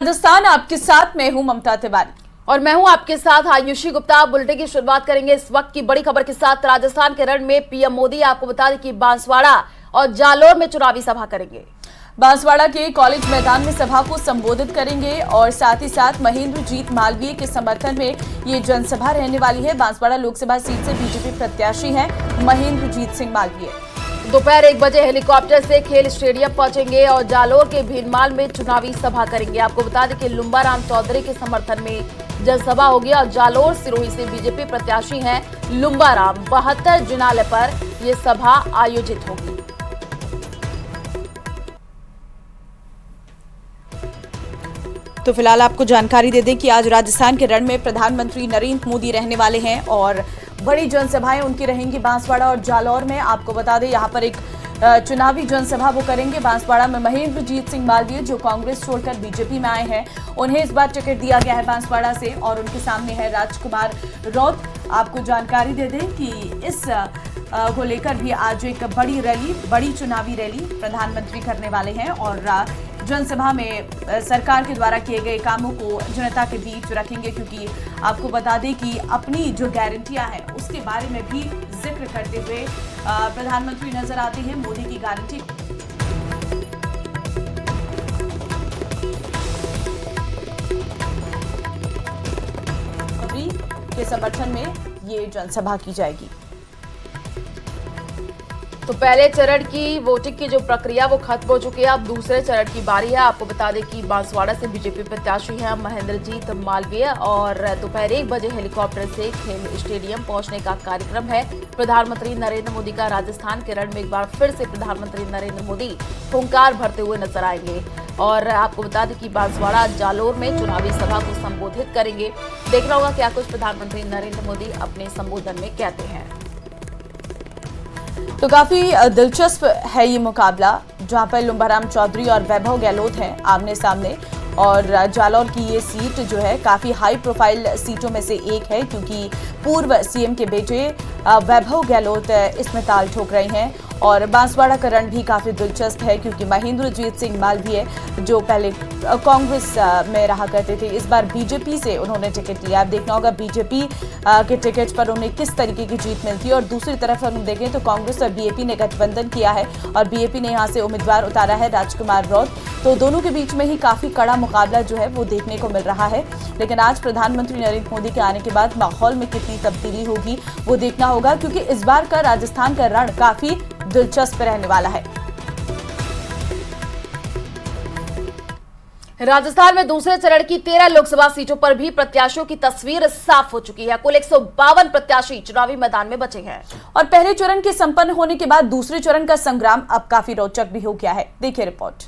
राजस्थान आपके साथ, मैं हूं ममता तिवारी और मैं हूं आपके साथ आयुषी गुप्ता। बुलेटिन की शुरुआत करेंगे इस वक्त की बड़ी खबर के साथ। राजस्थान के रण में पीएम मोदी आपको बता दें कि बांसवाड़ा और जालोर में चुनावी सभा करेंगे। बांसवाड़ा के कॉलेज मैदान में सभा को संबोधित करेंगे और साथ ही साथ महेंद्रजीत मालवीय के समर्थन में ये जनसभा रहने वाली है। बांसवाड़ा लोकसभा सीट से बीजेपी प्रत्याशी हैं महेंद्रजीत सिंह मालवीय। दोपहर 1 बजे हेलीकॉप्टर से खेल स्टेडियम पहुंचेंगे और जालोर के भीनमाल में चुनावी सभा करेंगे। आपको बता दें कि लुम्बाराम चौधरी के समर्थन में जनसभा होगी और जालोर सिरोही से बीजेपी प्रत्याशी हैं लुम्बाराम। 72 जिनालय पर यह सभा आयोजित होगी। तो फिलहाल आपको जानकारी दे दें कि आज राजस्थान के रण में प्रधानमंत्री नरेंद्र मोदी रहने वाले हैं और बड़ी जनसभाएं उनकी रहेंगी बांसवाड़ा और जालौर में। आपको बता दें यहाँ पर एक चुनावी जनसभा वो करेंगे। बांसवाड़ा में महेंद्रजीत सिंह मालवीय जो कांग्रेस छोड़कर बीजेपी में आए हैं, उन्हें इस बार टिकट दिया गया है बांसवाड़ा से और उनके सामने है राजकुमार रौत। आपको जानकारी दे दें कि इस को लेकर भी आज एक बड़ी चुनावी रैली प्रधानमंत्री करने वाले हैं और जनसभा में सरकार के द्वारा किए गए कामों को जनता के बीच रखेंगे, क्योंकि आपको बता दें कि अपनी जो गारंटियां हैं उसके बारे में भी जिक्र करते हुए प्रधानमंत्री नजर आते हैं। मोदी की गारंटी के समर्थन में ये जनसभा की जाएगी। तो पहले चरण की वोटिंग की जो प्रक्रिया वो खत्म हो चुकी है, अब दूसरे चरण की बारी है। आपको बता दें कि बांसवाड़ा से बीजेपी प्रत्याशी हैं महेंद्रजीत मालवीय और दोपहर 1 बजे हेलीकॉप्टर से खेल स्टेडियम पहुंचने का कार्यक्रम है। प्रधानमंत्री नरेंद्र मोदी का राजस्थान के रण में एक बार फिर से प्रधानमंत्री नरेंद्र मोदी हुंकार भरते हुए नजर आएंगे और आपको बता दें कि बांसवाड़ा जालोर में चुनावी सभा को संबोधित करेंगे। देखना होगा क्या कुछ प्रधानमंत्री नरेंद्र मोदी अपने संबोधन में कहते हैं। तो काफी दिलचस्प है ये मुकाबला, जहां पर लुम्बाराम चौधरी और वैभव गहलोत हैं आमने सामने और जालौर की ये सीट जो है काफी हाई प्रोफाइल सीटों में से एक है, क्योंकि पूर्व सीएम के बेटे वैभव गहलोत इसमें ताल ठोक रहे हैं। और बांसवाड़ा का रण भी काफी दिलचस्प है, क्योंकि महेंद्रजीत सिंह मालवीय जो पहले कांग्रेस में रहा करते थे, इस बार बीजेपी से उन्होंने टिकट लिया। अब देखना होगा बीजेपी के टिकट पर उन्हें किस तरीके की जीत मिलती है। और दूसरी तरफ हम देखें तो कांग्रेस और बीएपी ने गठबंधन किया है और बीएपी ने यहाँ से उम्मीदवार उतारा है राजकुमार रौत। तो दोनों के बीच में ही काफी कड़ा मुकाबला जो है वो देखने को मिल रहा है। लेकिन आज प्रधानमंत्री नरेंद्र मोदी के आने के बाद माहौल में कितनी तब्दीली होगी वो देखना होगा, क्योंकि इस बार का राजस्थान का रण काफी दिलचस्प रहने वाला है। राजस्थान में दूसरे चरण की 13 लोकसभा सीटों पर भी प्रत्याशियों की तस्वीर साफ हो चुकी है। कुल 152 प्रत्याशी चुनावी मैदान में बचे हैं और पहले चरण के संपन्न होने के बाद दूसरे चरण का संग्राम अब काफी रोचक भी हो गया है। देखिए रिपोर्ट।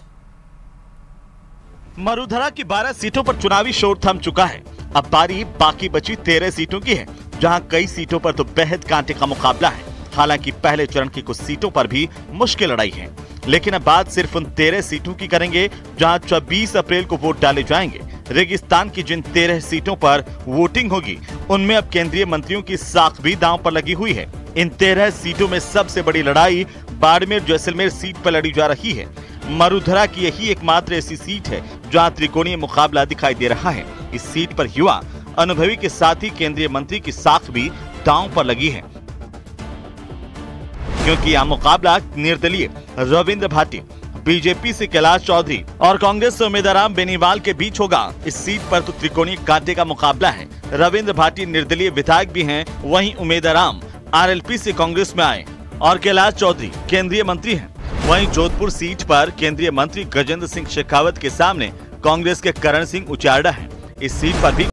मरुधरा की 12 सीटों पर चुनावी शोर थम चुका है। अब बारी बाकी बची 13 सीटों की है, जहां कई सीटों पर तो बेहद कांटे का मुकाबला है। हालांकि पहले चरण की कुछ सीटों पर भी मुश्किल लड़ाई है, लेकिन अब बात सिर्फ उन 13 सीटों की करेंगे जहां 24 अप्रैल को वोट डाले जाएंगे। रेगिस्तान की जिन 13 सीटों पर वोटिंग होगी, उनमें अब केंद्रीय मंत्रियों की साख भी दांव पर लगी हुई है। इन 13 सीटों में सबसे बड़ी लड़ाई बाड़मेर जैसलमेर सीट पर लड़ी जा रही है। मरुधरा की यही एकमात्र ऐसी सीट है जहां त्रिकोणीय मुकाबला दिखाई दे रहा है। इस सीट पर युवा अनुभवी के साथ ही केंद्रीय मंत्री की साख भी दांव पर लगी है, क्योंकि यह मुकाबला निर्दलीय रविंद्र भाटी, बीजेपी से कैलाश चौधरी और कांग्रेस से उम्मीदवार बेनीवाल के बीच होगा। इस सीट पर तो त्रिकोणीय कांटे का मुकाबला है। रविंद्र भाटी निर्दलीय विधायक भी हैं, वहीं उम्मीदवार आरएलपी से कांग्रेस में आए और कैलाश चौधरी केंद्रीय मंत्री हैं। वहीं जोधपुर सीट पर केंद्रीय मंत्री गजेंद्र सिंह शेखावत के सामने कांग्रेस के करण सिंह उचारडा हैं। इस सीट पर भी